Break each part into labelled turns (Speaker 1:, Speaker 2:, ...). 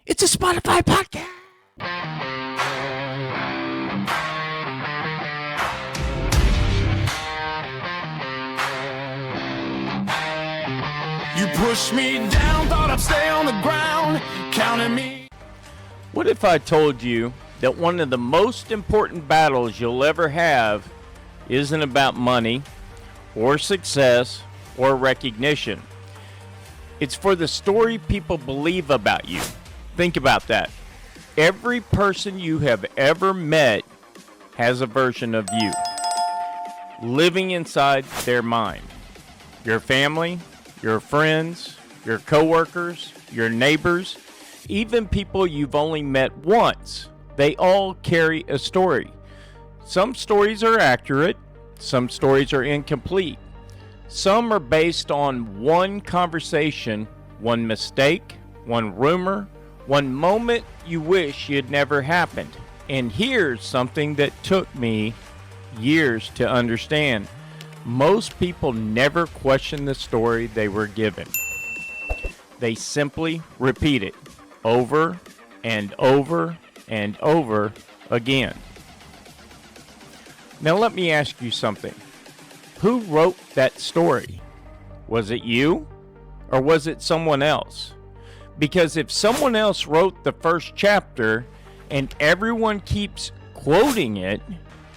Speaker 1: It's a Spotify podcast.
Speaker 2: You pushed me down, thought I'd stay on the ground, counting me.
Speaker 1: What if I told you that one of the most important battles you'll ever have isn't about money or success or recognition? It's for the story people believe about you. Think about that. Every person you have ever met has a version of you living inside their mind. Your family, your friends, your coworkers, your neighbors, even people you've only met once. They all carry a story. Some stories are accurate, some stories are incomplete. Some are based on one conversation, one mistake, one rumor, one moment you wish you'd never happened. And here's something that took me years to understand. Most people never question the story they were given. They simply repeat it over and over and over again. Now let me ask you something. Who wrote that story? Was it you or was it someone else? Because if someone else wrote the first chapter and everyone keeps quoting it,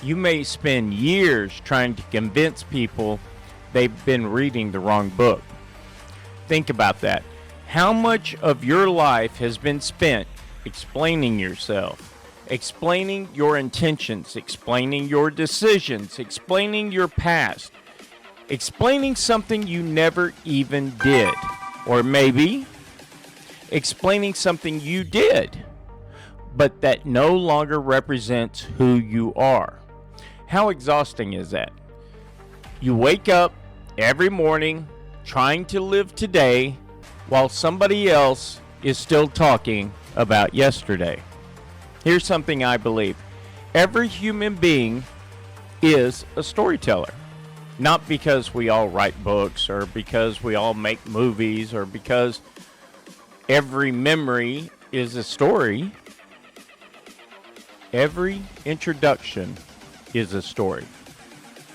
Speaker 1: you may spend years trying to convince people they've been reading the wrong book. Think about that. How much of your life has been spent explaining yourself, explaining your intentions, explaining your decisions, explaining your past, explaining something you never even did, or maybe explaining something you did, but that no longer represents who you are? How exhausting is that? You wake up every morning trying to live today while somebody else is still talking about yesterday. Here's something I believe. Every human being is a storyteller. Not because we all write books or because we all make movies or because every memory is a story. Every introduction is a story.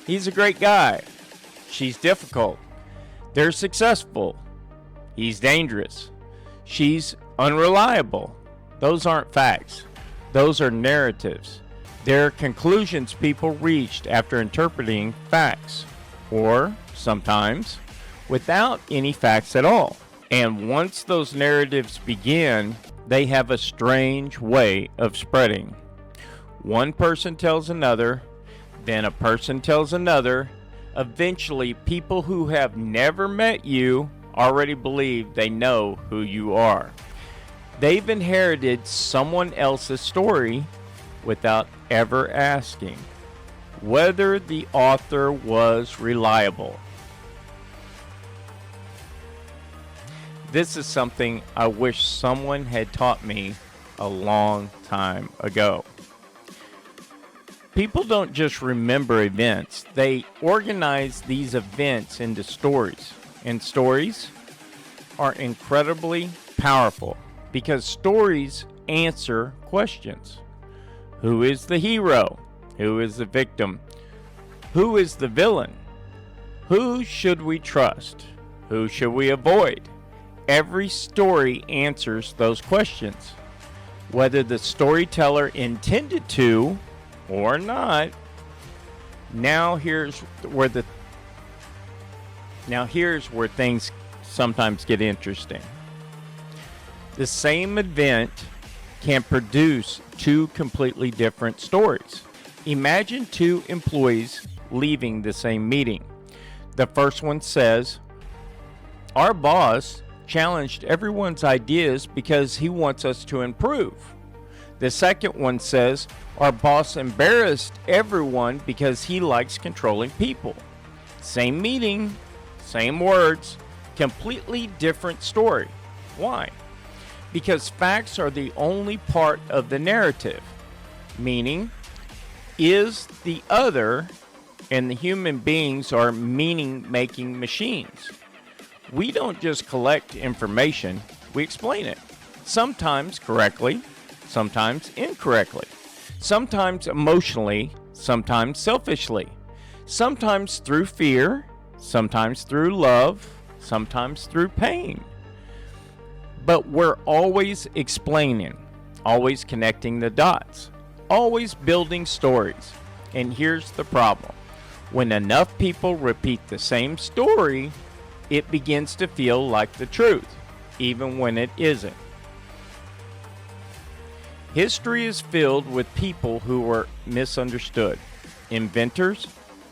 Speaker 1: He's a great guy. She's difficult. They're successful. He's dangerous. She's unreliable. Those aren't facts. Those are narratives. They're conclusions people reached after interpreting facts, or sometimes without any facts at all. And once those narratives begin, they have a strange way of spreading. One person tells another, then a person tells another. Eventually, people who have never met you already believe they know who you are. They've inherited someone else's story without ever asking whether the author was reliable. This is something I wish someone had taught me a long time ago. People don't just remember events, they organize these events into stories. And stories are incredibly powerful because stories answer questions. Who is the hero? Who is the victim? Who is the villain? Who should we trust? Who should we avoid? Every story answers those questions. Whether the storyteller intended to or not. Now here's where things sometimes get interesting. The same event can produce two completely different stories. Imagine two employees leaving the same meeting. The first one says, "Our boss challenged everyone's ideas because he wants us to improve." The second one says, "Our boss embarrassed everyone because he likes controlling people." Same meeting, same words, completely different story. Why? Because facts are the only part of the narrative. Meaning is the other, and the human beings are meaning-making machines. We don't just collect information, we explain it. sometimes correctly, sometimes incorrectly, sometimes emotionally, sometimes selfishly, sometimes through fear, sometimes through love, sometimes through pain. But we're always explaining, always connecting the dots, always building stories. And here's the problem. When enough people repeat the same story, it begins to feel like the truth, even when it isn't. History is filled with people who were misunderstood. Inventors,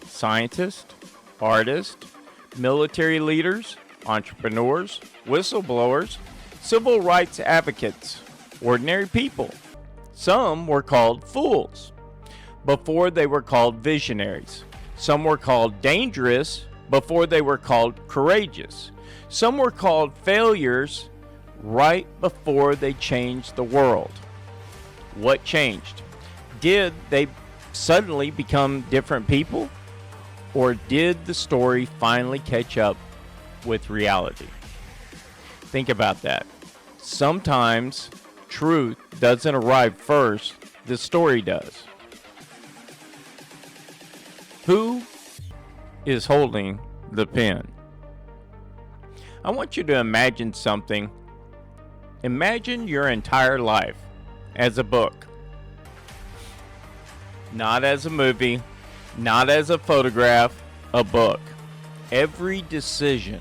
Speaker 1: scientists, artists, military leaders, entrepreneurs, whistleblowers, civil rights advocates, ordinary people. Some were called fools before they were called visionaries. Some were called dangerous before they were called courageous. Some were called failures right before they changed the world. What changed? Did they suddenly become different people? Or did the story finally catch up with reality? Think about that. Sometimes truth doesn't arrive first, the story does. Who is holding the pen? I want you to imagine something. Imagine your entire life as a book. Not as a movie, not as a photograph, a book. Every decision,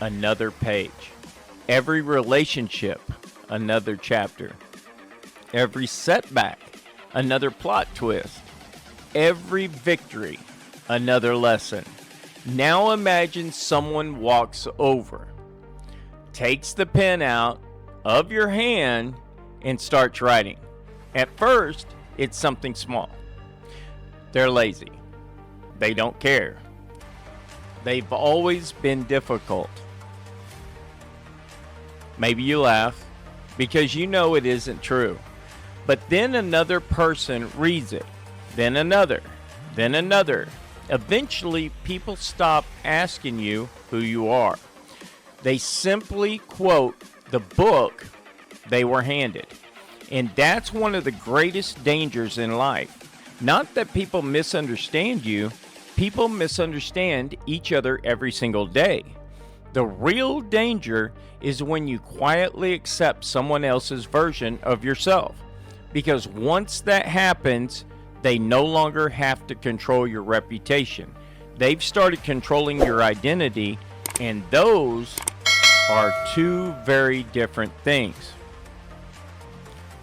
Speaker 1: another page. Every relationship, another chapter. Every setback, another plot twist. Every victory, another lesson. Now imagine someone walks over, takes the pen out of your hand, and starts writing. At first, it's something small. They're lazy. They don't care. They've always been difficult. Maybe you laugh because you know it isn't true. But then another person reads it. Then another. Then another. Eventually, people stop asking you who you are. They simply quote the book they were handed. And that's one of the greatest dangers in life. Not that people misunderstand you, people misunderstand each other every single day. The real danger is when you quietly accept someone else's version of yourself. Because once that happens, they no longer have to control your reputation. They've started controlling your identity, and those are two very different things.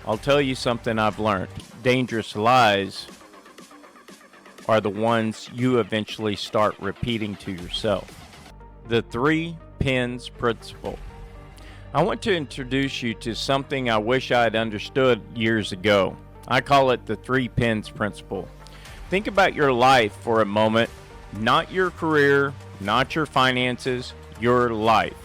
Speaker 1: I'll tell you something I've learned. Dangerous lies are the ones you eventually start repeating to yourself. The 3 pins principle. I want to introduce you to something I wish I had understood years ago. I call it the 3 pins principle. Think about your life for a moment, not your career, not your finances, your life.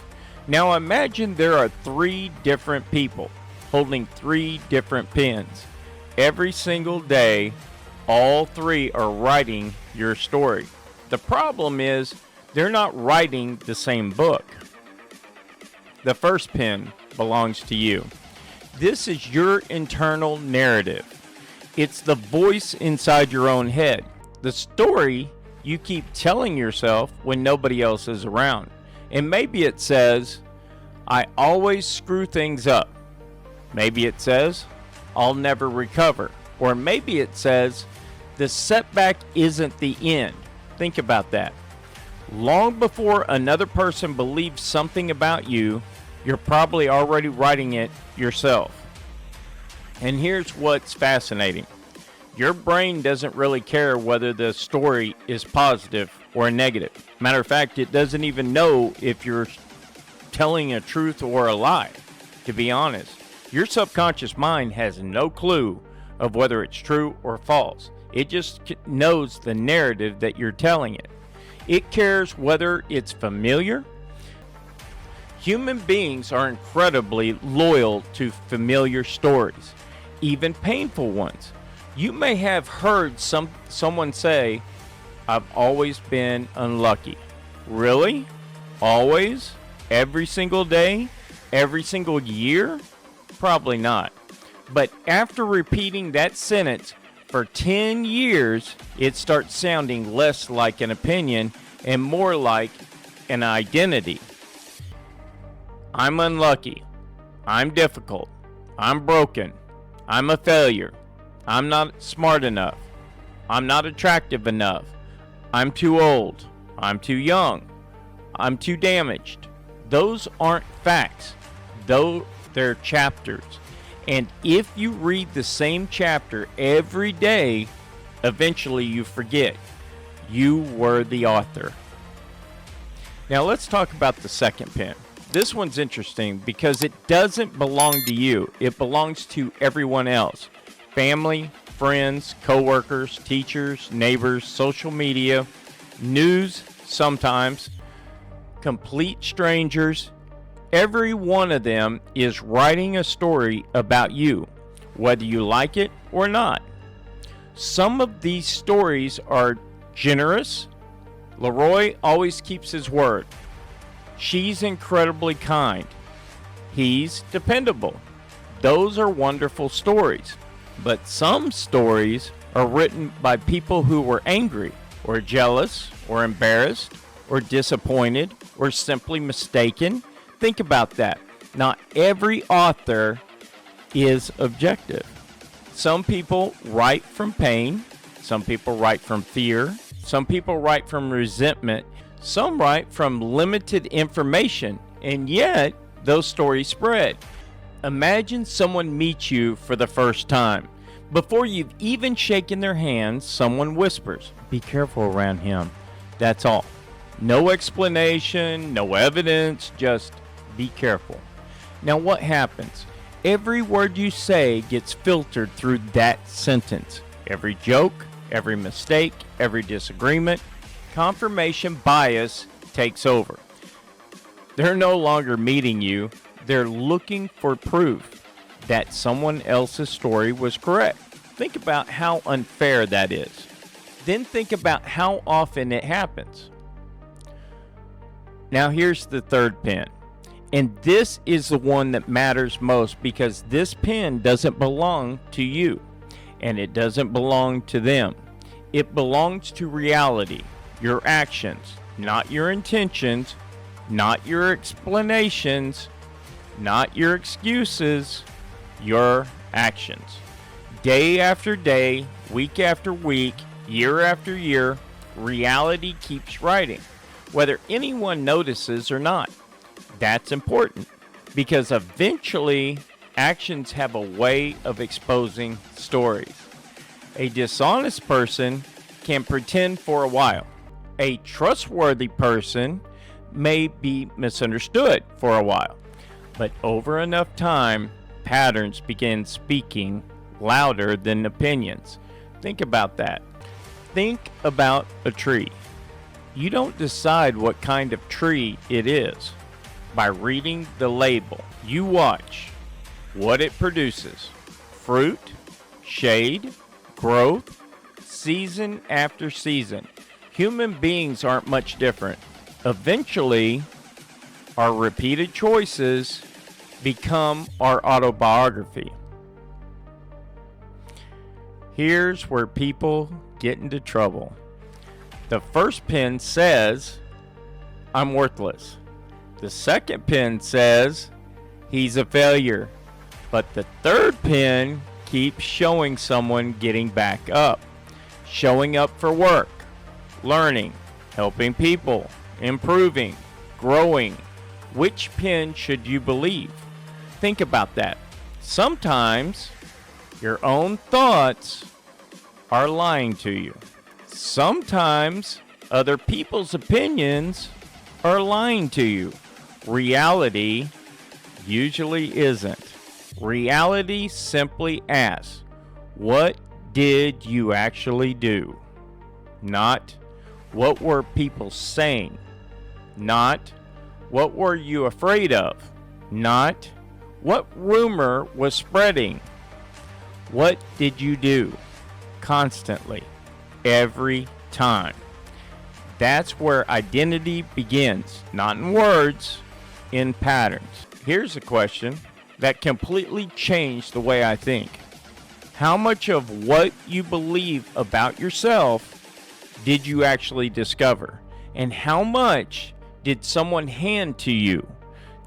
Speaker 1: Now imagine there are 3 different people holding 3 different pens. Every single day, all 3 are writing your story. The problem is they're not writing the same book. The first pen belongs to you. This is your internal narrative. It's the voice inside your own head. The story you keep telling yourself when nobody else is around. And maybe it says, I always screw things up. Maybe it says, I'll never recover. Or maybe it says, the setback isn't the end. Think about that. Long before another person believes something about you, you're probably already writing it yourself. And here's what's fascinating. Your brain doesn't really care whether the story is positive or negative. Matter of fact, it doesn't even know if you're telling a truth or a lie, to be honest. Your subconscious mind has no clue of whether it's true or false. It just knows the narrative that you're telling it. It cares whether it's familiar. Human beings are incredibly loyal to familiar stories, even painful ones. You may have heard someone say, I've always been unlucky. Really? Always? Every single day? Every single year? Probably not. But after repeating that sentence for 10 years, it starts sounding less like an opinion and more like an identity. I'm unlucky. I'm difficult. I'm broken. I'm a failure. I'm not smart enough. I'm not attractive enough. I'm too old. I'm too young. I'm too damaged. Those aren't facts. Though they're chapters. And if you read the same chapter every day, eventually you forget. You were the author. Now let's talk about the second pen. This one's interesting because it doesn't belong to you. It belongs to everyone else. Family, friends, coworkers, teachers, neighbors, social media, news sometimes, complete strangers. Every one of them is writing a story about you, whether you like it or not. Some of these stories are generous. LeRoy always keeps his word. She's incredibly kind. He's dependable. Those are wonderful stories. But some stories are written by people who were angry, or jealous, or embarrassed, or disappointed, or simply mistaken. Think about that. Not every author is objective. Some people write from pain. Some people write from fear. Some people write from resentment. Some write from limited information, and yet those stories spread. Imagine someone meets you for the first time. Before you've even shaken their hands, someone whispers, "Be careful around him." That's all. No explanation, no evidence, just be careful. Now what happens? Every word you say gets filtered through that sentence. Every joke, every mistake, every disagreement, confirmation bias takes over. They're no longer meeting you. They're looking for proof that someone else's story was correct. Think about how unfair that is. Then think about how often it happens. Now here's the third pen. And this is the one that matters most because this pen doesn't belong to you. And it doesn't belong to them. It belongs to reality. Your actions, not your intentions, not your explanations, not your excuses, your actions. Day after day, week after week, year after year, reality keeps writing, whether anyone notices or not. That's important because eventually actions have a way of exposing stories. A dishonest person can pretend for a while. A trustworthy person may be misunderstood for a while, but over enough time, patterns begin speaking louder than opinions. Think about that. Think about a tree. You don't decide what kind of tree it is by reading the label. You watch what it produces. Fruit, shade, growth, season after season. Human beings aren't much different. Eventually, our repeated choices become our autobiography. Here's where people get into trouble. The first pen says, "I'm worthless." The second pen says, "He's a failure." But the third pen keeps showing someone getting back up, showing up for work, learning, helping people, improving, growing. Which pen should you believe? Think about that. Sometimes your own thoughts are lying to you. Sometimes other people's opinions are lying to you. Reality usually isn't. Reality simply asks, what did you actually do? Not, what were people saying? Not, what were you afraid of? Not, what rumor was spreading? What did you do? Constantly, every time. That's where identity begins, not in words, in patterns. Here's a question. that completely changed the way I think. How much of what you believe about yourself did you actually discover? And how much did someone hand to you?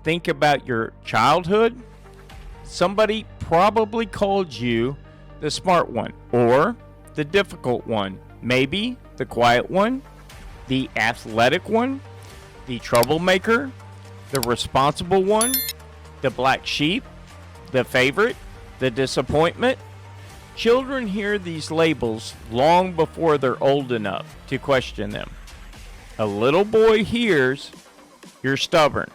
Speaker 1: Think about your childhood. Somebody probably called you the smart one or the difficult one, maybe the quiet one, the athletic one, the troublemaker, the responsible one, the black sheep, the favorite, the disappointment. Children hear these labels long before they're old enough to question them. A little boy hears, "You're stubborn,"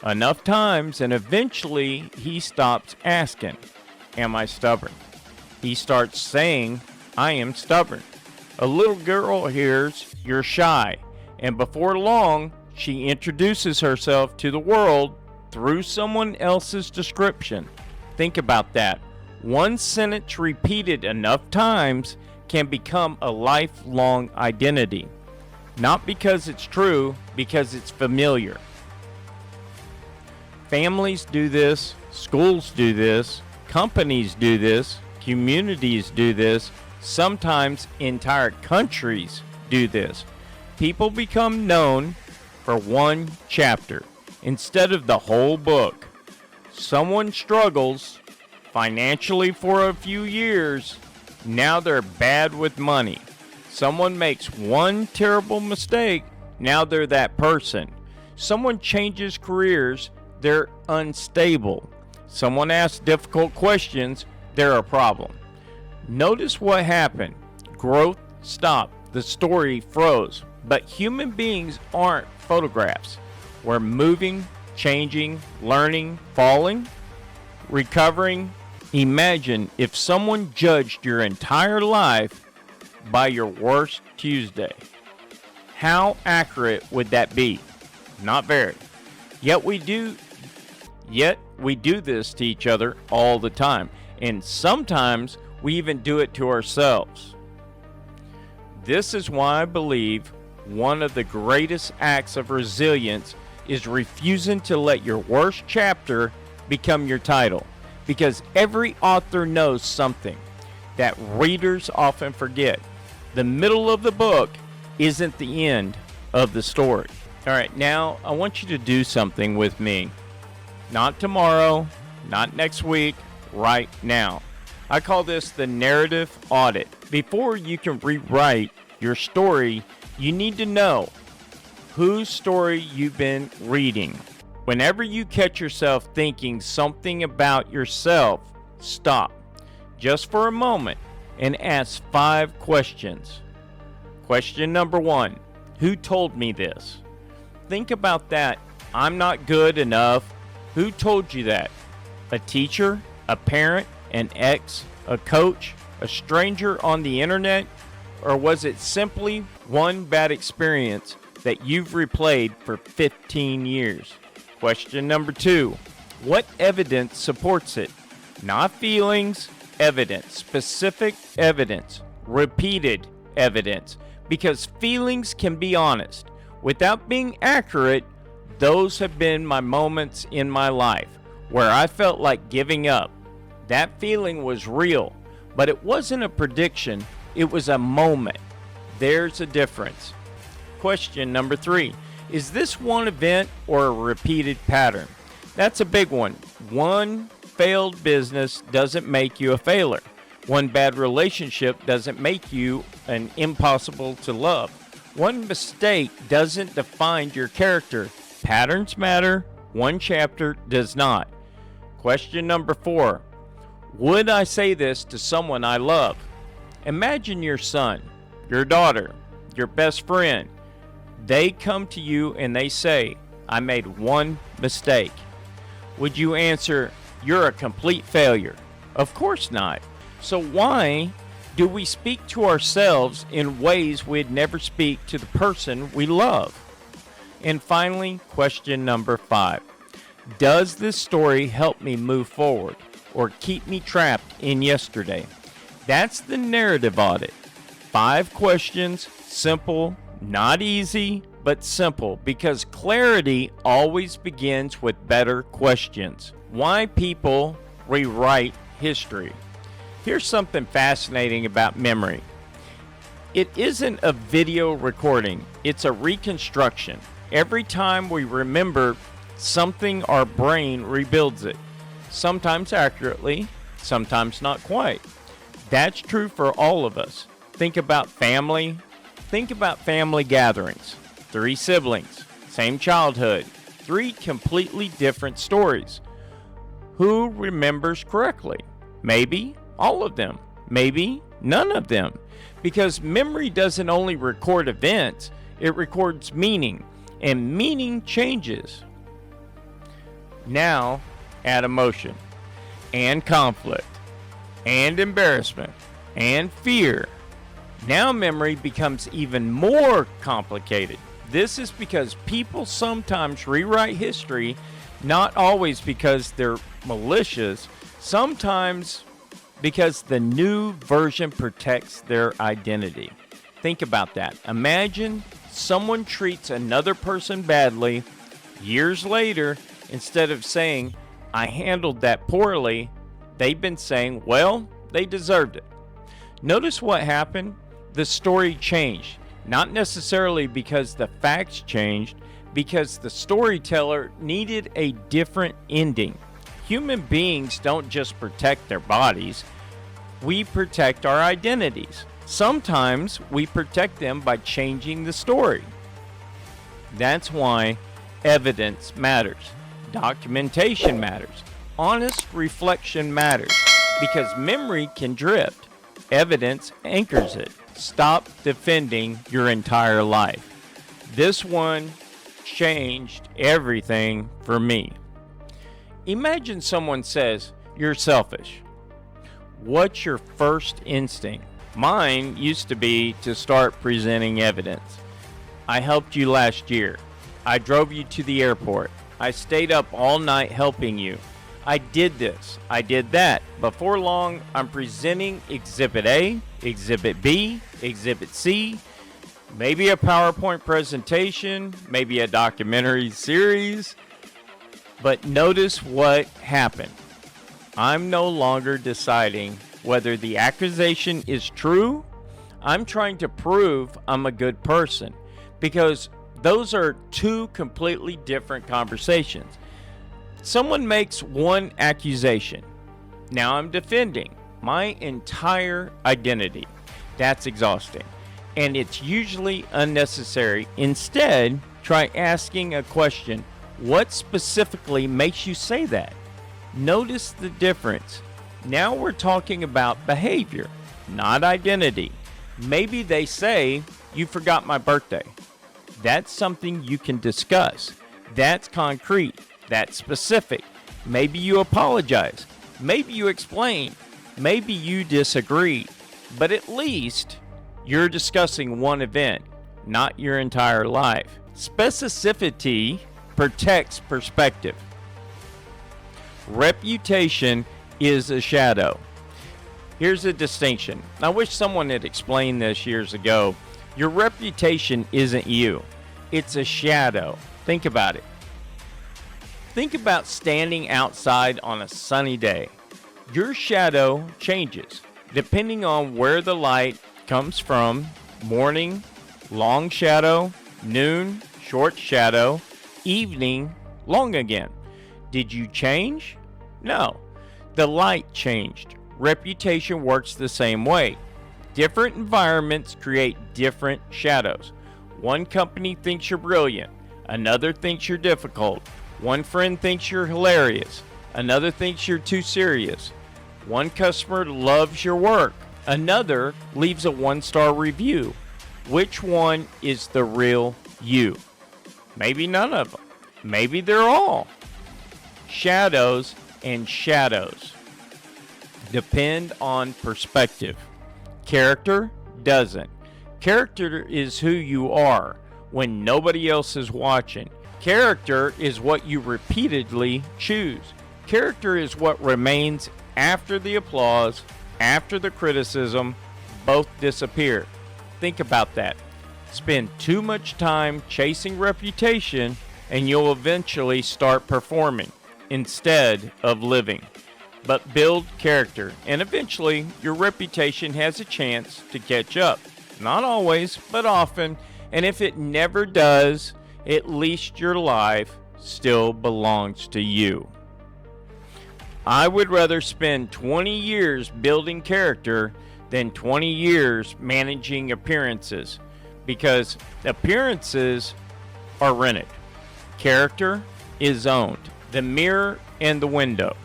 Speaker 1: enough times, and eventually he stops asking, "Am I stubborn?" He starts saying, "I am stubborn." A little girl hears, "You're shy," and before long, she introduces herself to the world through someone else's description. Think about that. One sentence repeated enough times can become a lifelong identity. Not because it's true, because it's familiar. Families do this, schools do this, companies do this, communities do this, sometimes entire countries do this. People become known for one chapter instead of the whole book. Someone struggles financially for a few years, now they're bad with money. Someone makes one terrible mistake, now they're that person. Someone changes careers, they're unstable. Someone asks difficult questions, they're a problem. Notice what happened. Growth stopped, the story froze. But human beings aren't photographs. We're moving, changing, learning, falling, recovering. Imagine if someone judged your entire life by your worst Tuesday. How accurate would that be? Not very. Yet we do this to each other all the time, and sometimes we even do it to ourselves. This is why I believe one of the greatest acts of resilience is refusing to let your worst chapter become your title. Because every author knows something that readers often forget. The middle of the book isn't the end of the story. All right, now I want you to do something with me. Not tomorrow, not next week, right now. I call this the Narrative Audit. Before you can rewrite your story, you need to know whose story you've been reading. Whenever you catch yourself thinking something about yourself, stop just for a moment and ask 5 questions. Question number 1, who told me this? Think about that. I'm not good enough. Who told you that? A teacher, a parent, an ex, a coach, a stranger on the internet? Or was it simply one bad experience that you've replayed for 15 years? Question number 2, what evidence supports it? Not feelings, evidence, specific evidence, repeated evidence. Because feelings can be honest. Without being accurate, those have been my moments in my life where I felt like giving up. That feeling was real, but it wasn't a prediction, it was a moment. There's a difference. Question number 3, is this one event or a repeated pattern? That's a big one. One failed business doesn't make you a failure. One bad relationship doesn't make you an impossible to love. One mistake doesn't define your character. Patterns matter, one chapter does not. Question number 4, would I say this to someone I love? Imagine your son, your daughter, your best friend. They come to you and they say, I made one mistake. Would you answer, you're a complete failure? Of course not. So why do we speak to ourselves in ways we'd never speak to the person we love? And finally, question number 5. Does this story help me move forward or keep me trapped in yesterday? That's the narrative audit. 5 questions, simple, not easy, but simple, because clarity always begins with better questions. Why people rewrite history. Here's something fascinating about memory. It isn't a video recording, it's a reconstruction. Every time we remember something, our brain rebuilds it. Sometimes accurately, sometimes not quite. That's true for all of us. Think about family. Think about family gatherings. 3 siblings, same childhood, 3 completely different stories. Who remembers correctly? Maybe all of them, maybe none of them. Because memory doesn't only record events, it records meaning, and meaning changes. Now, add emotion, and conflict, and embarrassment, and fear. Now memory becomes even more complicated. This is because people sometimes rewrite history, not always because they're malicious, sometimes because the new version protects their identity. Think about that. Imagine someone treats another person badly. Years later, instead of saying, "I handled that poorly," they've been saying, "Well, they deserved it." Notice what happened? The story changed. Not necessarily because the facts changed, because the storyteller needed a different ending. Human beings don't just protect their bodies, we protect our identities. Sometimes we protect them by changing the story. That's why evidence matters, documentation matters, honest reflection matters, because memory can drift. Evidence anchors it. Stop defending your entire life. This one changed everything for me. Imagine someone says, "You're selfish." What's your first instinct? Mine used to be to start presenting evidence. I helped you last year. I drove you to the airport. I stayed up all night helping you. I did this. I did that. Before long, I'm presenting Exhibit A, Exhibit B, Exhibit C, maybe a PowerPoint presentation, maybe a documentary series. But notice what happened. I'm no longer deciding whether the accusation is true. I'm trying to prove I'm a good person, because those are 2 completely different conversations. Someone makes one accusation. Now I'm defending my entire identity. That's exhausting, and it's usually unnecessary. Instead, try asking a question. What specifically makes you say that? Notice the difference. Now we're talking about behavior, not identity. Maybe they say, "You forgot my birthday." That's something you can discuss. That's concrete. That's specific. Maybe you apologize. Maybe you explain. Maybe you disagree. But at least you're discussing one event, not your entire life. Specificity protects perspective. Reputation is a shadow. Here's a distinction. I wish someone had explained this years ago. Your reputation isn't you. It's a shadow. Think about it. Think about standing outside on a sunny day. Your shadow changes depending on where the light comes from. Morning, long shadow. Noon, short shadow. Evening, long again. Did you change? No. The light changed. Reputation works the same way. Different environments create different shadows. One company thinks you're brilliant. Another thinks you're difficult. One friend thinks you're hilarious. Another thinks you're too serious. One customer loves your work. Another leaves a 1-star review. Which one is the real you? Maybe none of them. Maybe they're all. Shadows and shadows depend on perspective. Character doesn't. Character is who you are when nobody else is watching. Character is what you repeatedly choose. Character is what remains after the applause, after the criticism, both disappear. Think about that. Spend too much time chasing reputation and you'll eventually start performing. instead of living, but build character, and eventually your reputation has a chance to catch up. Not always, but often, and if it never does, at least your life still belongs to you. I would rather spend 20 years building character than 20 years managing appearances, because appearances are rented. Character is owned. The mirror and the window.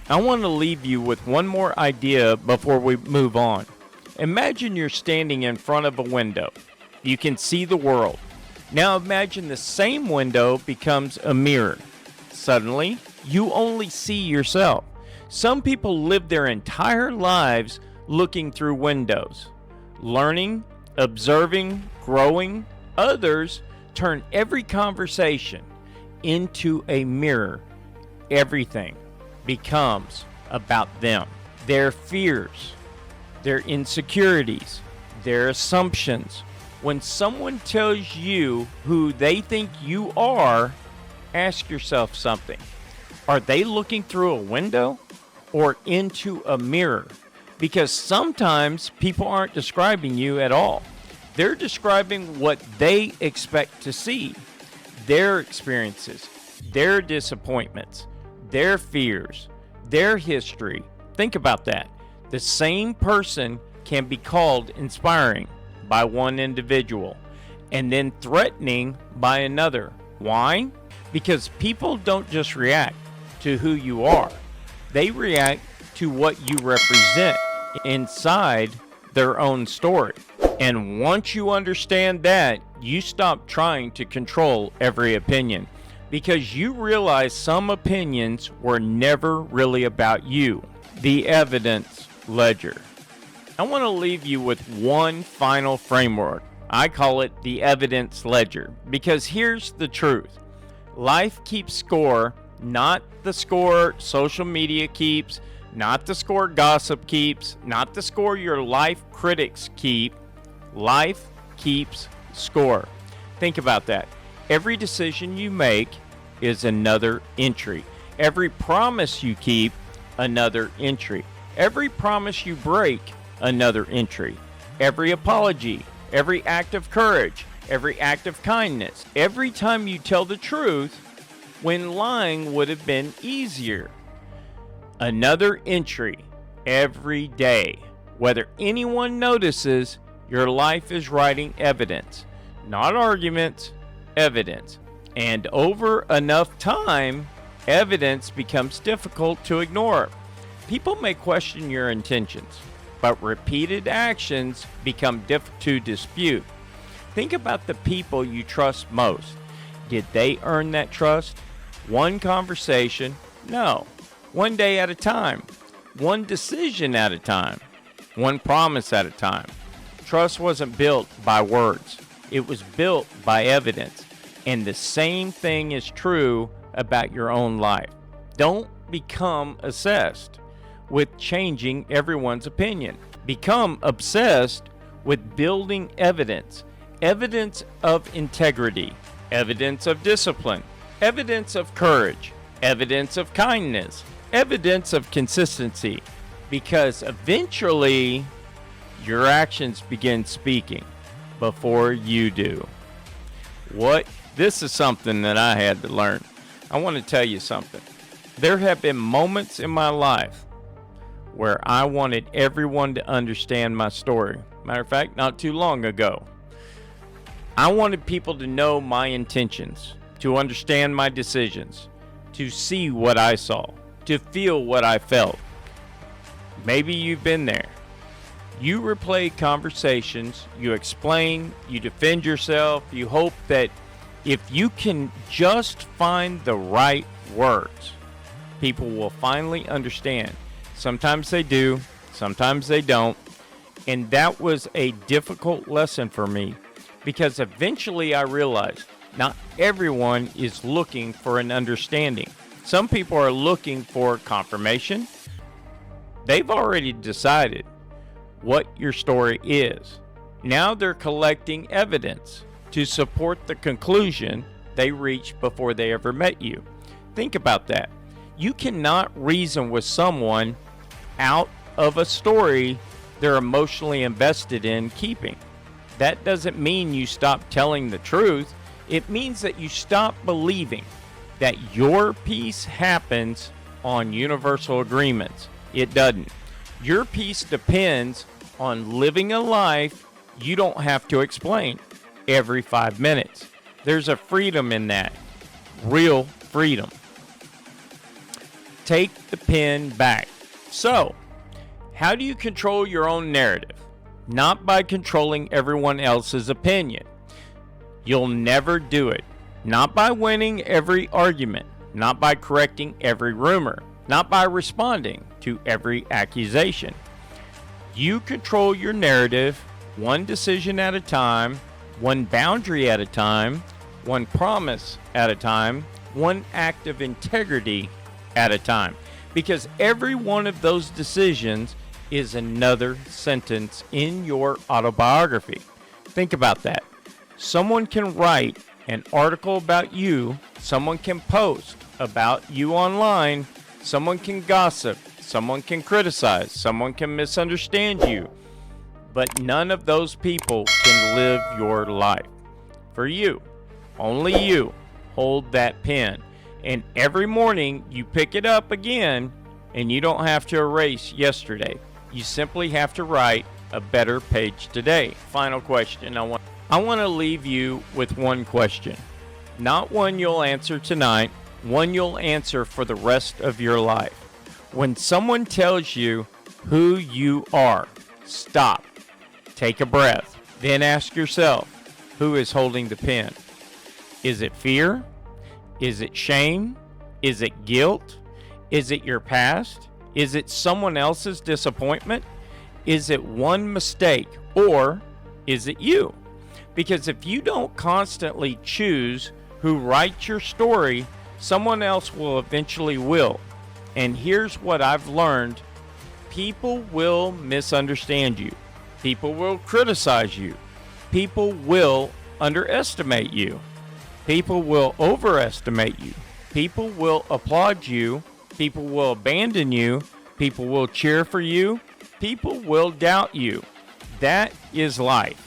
Speaker 1: I want to leave you with one more idea before we move on. Imagine you're standing in front of a window. You can see the world. Now imagine the same window becomes a mirror. Suddenly, you only see yourself. Some people live their entire lives looking through windows, learning, observing, growing. Others turn every conversation into a mirror. Everything becomes about them, their fears, their insecurities, their assumptions. When someone tells you who they think you are, ask yourself something. Are they looking through a window or into a mirror? Because sometimes people aren't describing you at all. They're describing what they expect to see, their experiences, their disappointments, their fears, their history. Think about that. The same person can be called inspiring by one individual and then threatening by another. Why? Because people don't just react to who you are. They react to what you represent inside their own story. And once you understand that, you stop trying to control every opinion, because you realize some opinions were never really about you. The evidence ledger. I want to leave you with one final framework. I call it the evidence ledger, because here's the truth. Life keeps score, not the score social media keeps, not the score gossip keeps, not the score your life critics keep. Life keeps score. Think about that. Every decision you make is another entry. Every promise you keep, another entry. Every promise you break, another entry. Every apology, every act of courage, every act of kindness, every time you tell the truth when lying would have been easier. Another entry every day. Whether anyone notices, your life is writing evidence, not arguments, evidence. And over enough time, evidence becomes difficult to ignore. People may question your intentions, but repeated actions become difficult to dispute. Think about the people you trust most. Did they earn that trust? One conversation? No. One day at a time. One decision at a time. One promise at a time. Trust wasn't built by words. It was built by evidence. And the same thing is true about your own life. Don't become obsessed with changing everyone's opinion. Become obsessed with building evidence. Evidence of integrity. Evidence of discipline. Evidence of courage. Evidence of kindness. Evidence of consistency. Because eventually, your actions begin speaking before you do. This is something that I had to learn. I want to tell you something. There have been moments in my life where I wanted everyone to understand my story. Matter of fact, not too long ago, I wanted people to know my intentions, to understand my decisions, to see what I saw, to feel what I felt. Maybe you've been there. You replay conversations, you explain, you defend yourself, you hope that if you can just find the right words, people will finally understand. Sometimes they do, sometimes they don't. And that was a difficult lesson for me, because eventually I realized not everyone is looking for an understanding. Some people are looking for confirmation. They've already decided what your story is. Now they're collecting evidence to support the conclusion they reached before they ever met you. Think about that. You cannot reason with someone out of a story they're emotionally invested in keeping. That doesn't mean you stop telling the truth. It means that you stop believing that your peace happens on universal agreements. It doesn't. Your peace depends on living a life you don't have to explain every 5 minutes. There's a freedom in that. Real freedom. Take the pen back. So, how do you control your own narrative? Not by controlling everyone else's opinion. You'll never do it. Not by winning every argument. Not by correcting every rumor. Not by responding to every accusation. You control your narrative one decision at a time, one boundary at a time, one promise at a time, one act of integrity at a time. Because every one of those decisions is another sentence in your autobiography. Think about that. Someone can write an article about you, someone can post about you online, someone can gossip, someone can criticize, someone can misunderstand you, but none of those people can live your life. For you, only you, hold that pen. And every morning you pick it up again, and you don't have to erase yesterday. You simply have to write a better page today. Final question. I want to leave you with one question. Not one you'll answer tonight, one you'll answer for the rest of your life. When someone tells you who you are, stop. Take a breath. Then ask yourself, who is holding the pen? Is it fear? Is it shame? Is it guilt? Is it your past? Is it someone else's disappointment? Is it one mistake? Or is it you? Because if you don't constantly choose who writes your story, someone else will eventually will. And here's what I've learned. People will misunderstand you. People will criticize you. People will underestimate you. People will overestimate you. People will applaud you. People will abandon you. People will cheer for you. People will doubt you. That is life.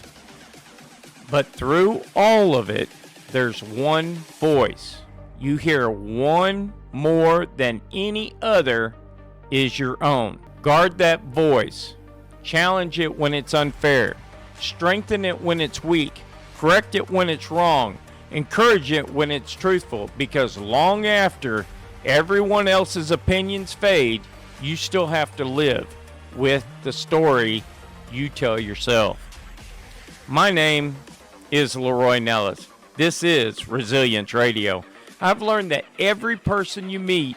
Speaker 1: But through all of it, there's one voice. You hear one more than any other is your own. Guard that voice. Challenge it when it's unfair. Strengthen it when it's weak. Correct it when it's wrong. Encourage it when it's truthful, because long after everyone else's opinions fade, you still have to live with the story you tell yourself. My name is LeRoy Nellis. This is Resilience Radio. I've learned that every person you meet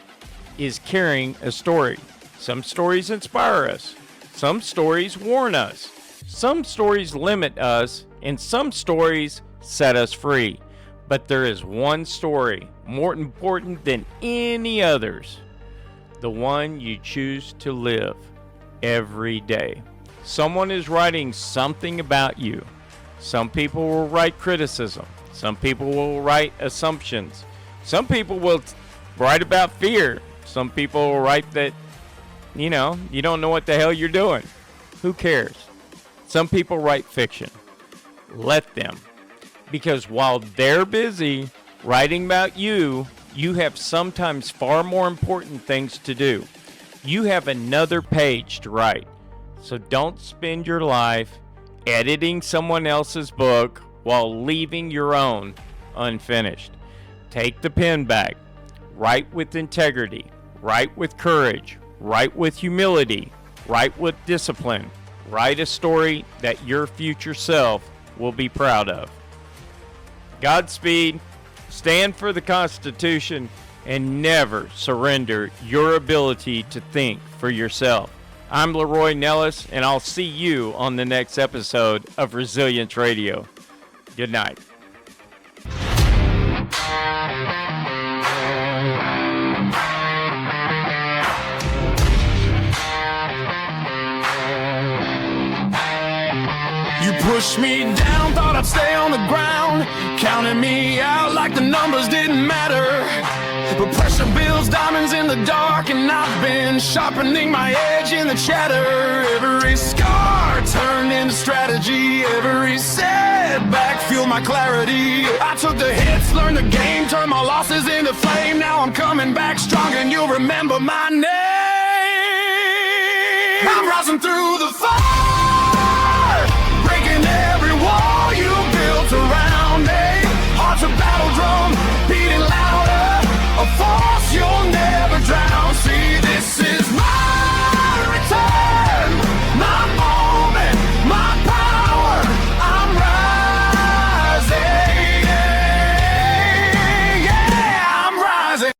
Speaker 1: is carrying a story. Some stories inspire us. Some stories warn us. Some stories limit us, and some stories set us free. But there is one story more important than any others, the one you choose to live every day. Someone is writing something about you. Some people will write criticism. Some people will write assumptions. Some people will write about fear. Some people will write that, you don't know what the hell you're doing. Who cares? Some people write fiction. Let them. Because while they're busy writing about you, you have sometimes far more important things to do. You have another page to write. So don't spend your life editing someone else's book while leaving your own unfinished. Take the pen back. Write with integrity. Write with courage. Write with humility. Write with discipline. Write a story that your future self will be proud of. Godspeed, stand for the Constitution, and never surrender your ability to think for yourself. I'm LeRoy Nellis, and I'll see you on the next episode of Resilience Radio. Good night.
Speaker 2: You pushed me down, thought I'd stay on the ground, counting me out like the numbers didn't matter. But pressure builds diamonds in the dark, and I've been sharpening my edge in the chatter. Every scar turned into strategy, every setback fueled my clarity. I took the hits, learned the game, turned my losses into flame. Now I'm coming back strong, and you'll remember my name. I'm rising through the fire.